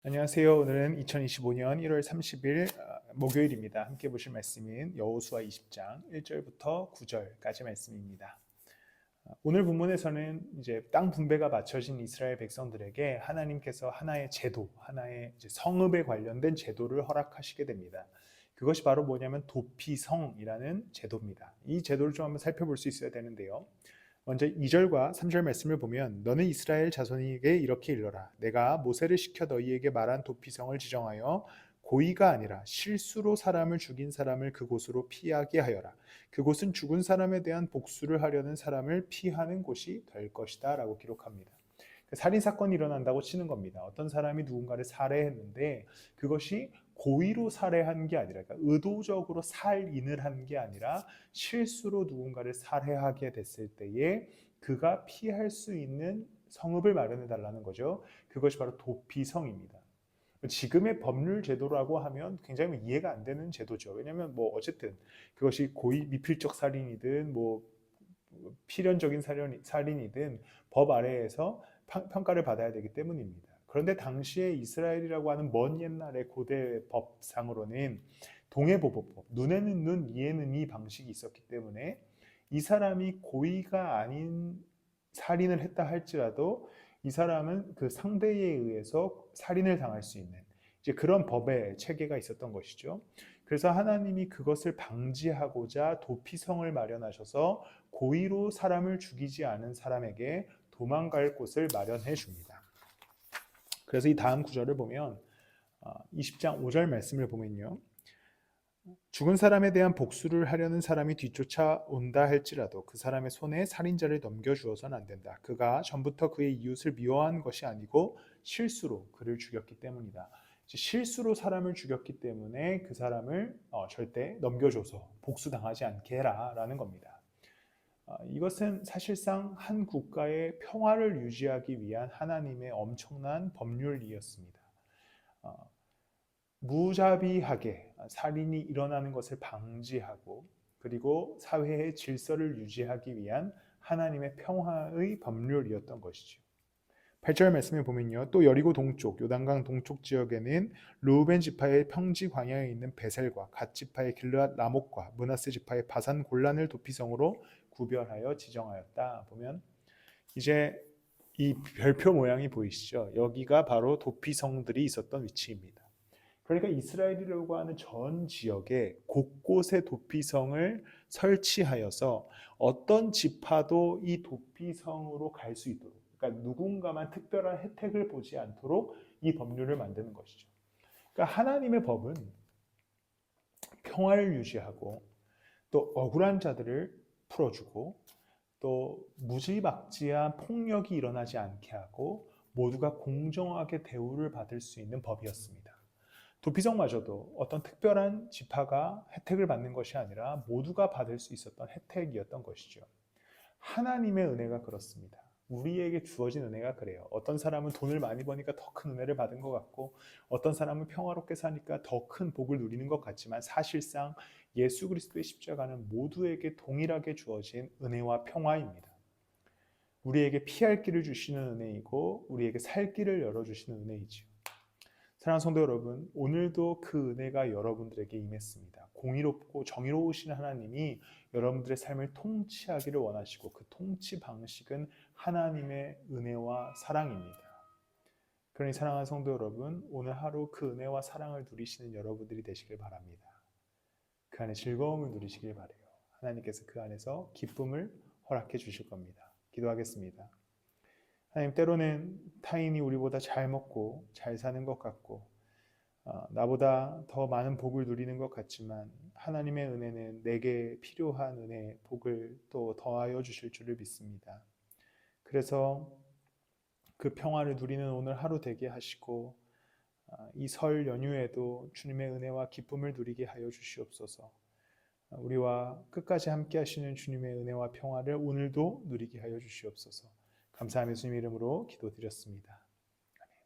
안녕하세요. 오늘은 2025년 1월 30일 목요일입니다. 함께 보실 말씀은 여호수아 20장 1절부터 9절까지 말씀입니다. 오늘 본문에서는 이제 땅 분배가 맞춰진 이스라엘 백성들에게 하나님께서 하나의 제도, 하나의 이제 성읍에 관련된 제도를 허락하시게 됩니다. 그것이 바로 뭐냐면 도피성이라는 제도입니다. 이 제도를 좀 한번 살펴볼 수 있어야 되는데요. 먼저 2절과 3절 말씀을 보면 너는 이스라엘 자손에게 이렇게 일러라. 내가 모세를 시켜 너희에게 말한 도피성을 지정하여 고의가 아니라 실수로 사람을 죽인 사람을 그곳으로 피하게 하여라. 그곳은 죽은 사람에 대한 복수를 하려는 사람을 피하는 곳이 될 것이다 라고 기록합니다. 살인사건이 일어난다고 치는 겁니다. 어떤 사람이 누군가를 살해했는데 그것이 고의로 살해한 게 아니라, 그러니까 의도적으로 살인을 한 게 아니라 실수로 누군가를 살해하게 됐을 때에 그가 피할 수 있는 성읍을 마련해 달라는 거죠. 그것이 바로 도피성입니다. 지금의 법률 제도라고 하면 굉장히 이해가 안 되는 제도죠. 왜냐하면 뭐 어쨌든 그것이 고의 미필적 살인이든 뭐 필연적인 살인이든 법 아래에서 평가를 받아야 되기 때문입니다. 그런데 당시에 이스라엘이라고 하는 먼 옛날의 고대 법상으로는 동해보복법, 눈에는 눈, 이에는 이 방식이 있었기 때문에 이 사람이 고의가 아닌 살인을 했다 할지라도 이 사람은 그 상대에 의해서 살인을 당할 수 있는 이제 그런 법의 체계가 있었던 것이죠. 그래서 하나님이 그것을 방지하고자 도피성을 마련하셔서 고의로 사람을 죽이지 않은 사람에게 도망갈 곳을 마련해 줍니다. 그래서 이 다음 구절을 보면 20장 5절 말씀을 보면요. 죽은 사람에 대한 복수를 하려는 사람이 뒤쫓아온다 할지라도 그 사람의 손에 살인자를 넘겨주어서는 안 된다. 그가 전부터 그의 이웃을 미워한 것이 아니고 실수로 그를 죽였기 때문이다. 실수로 사람을 죽였기 때문에 그 사람을 절대 넘겨줘서 복수당하지 않게 해라 라는 겁니다. 이것은 사실상 한 국가의 평화를 유지하기 위한 하나님의 엄청난 법률이었습니다. 무자비하게 살인이 일어나는 것을 방지하고 그리고 사회의 질서를 유지하기 위한 하나님의 평화의 법률이었던 것이죠. 8절 말씀에 보면요. 또 여리고 동쪽 요단강 동쪽 지역에는 르우벤 지파의 평지 광야에 있는 베셀과 갓 지파의 길르앗 라목과 므낫세 지파의 바산 골란을 도피성으로 구별하여 지정하였다. 보면 이제 이 별표 모양이 보이시죠? 여기가 바로 도피성들이 있었던 위치입니다. 그러니까 이스라엘이라고 하는 전 지역에 곳곳에 도피성을 설치하여서 어떤 지파도 이 도피성으로 갈 수 있도록, 그러니까 누군가만 특별한 혜택을 보지 않도록 이 법률을 만드는 것이죠. 그러니까 하나님의 법은 평화를 유지하고 또 억울한 자들을 풀어주고 또 무지막지한 폭력이 일어나지 않게 하고 모두가 공정하게 대우를 받을 수 있는 법이었습니다. 도피성마저도 어떤 특별한 지파가 혜택을 받는 것이 아니라 모두가 받을 수 있었던 혜택이었던 것이죠. 하나님의 은혜가 그렇습니다. 우리에게 주어진 은혜가 그래요. 어떤 사람은 돈을 많이 버니까 더 큰 은혜를 받은 것 같고 어떤 사람은 평화롭게 사니까 더 큰 복을 누리는 것 같지만 사실상 예수 그리스도의 십자가는 모두에게 동일하게 주어진 은혜와 평화입니다. 우리에게 피할 길을 주시는 은혜이고 우리에게 살 길을 열어주시는 은혜이지요. 사랑하는 성도 여러분, 오늘도 그 은혜가 여러분들에게 임했습니다. 공의롭고 정의로우신 하나님이 여러분들의 삶을 통치하기를 원하시고 그 통치 방식은 하나님의 은혜와 사랑입니다. 그러니 사랑하는 성도 여러분, 오늘 하루 그 은혜와 사랑을 누리시는 여러분들이 되시길 바랍니다. 그 안에 즐거움을 누리시길 바라요. 하나님께서 그 안에서 기쁨을 허락해 주실 겁니다. 기도하겠습니다. 하나님, 때로는 타인이 우리보다 잘 먹고 잘 사는 것 같고 나보다 더 많은 복을 누리는 것 같지만 하나님의 은혜는 내게 필요한 은혜, 복을 또 더하여 주실 줄을 믿습니다. 그래서 그 평화를 누리는 오늘 하루 되게 하시고 이 설 연휴에도 주님의 은혜와 기쁨을 누리게 하여 주시옵소서. 우리와 끝까지 함께 하시는 주님의 은혜와 평화를 오늘도 누리게 하여 주시옵소서. 감사하며 주님 이름으로 기도드렸습니다.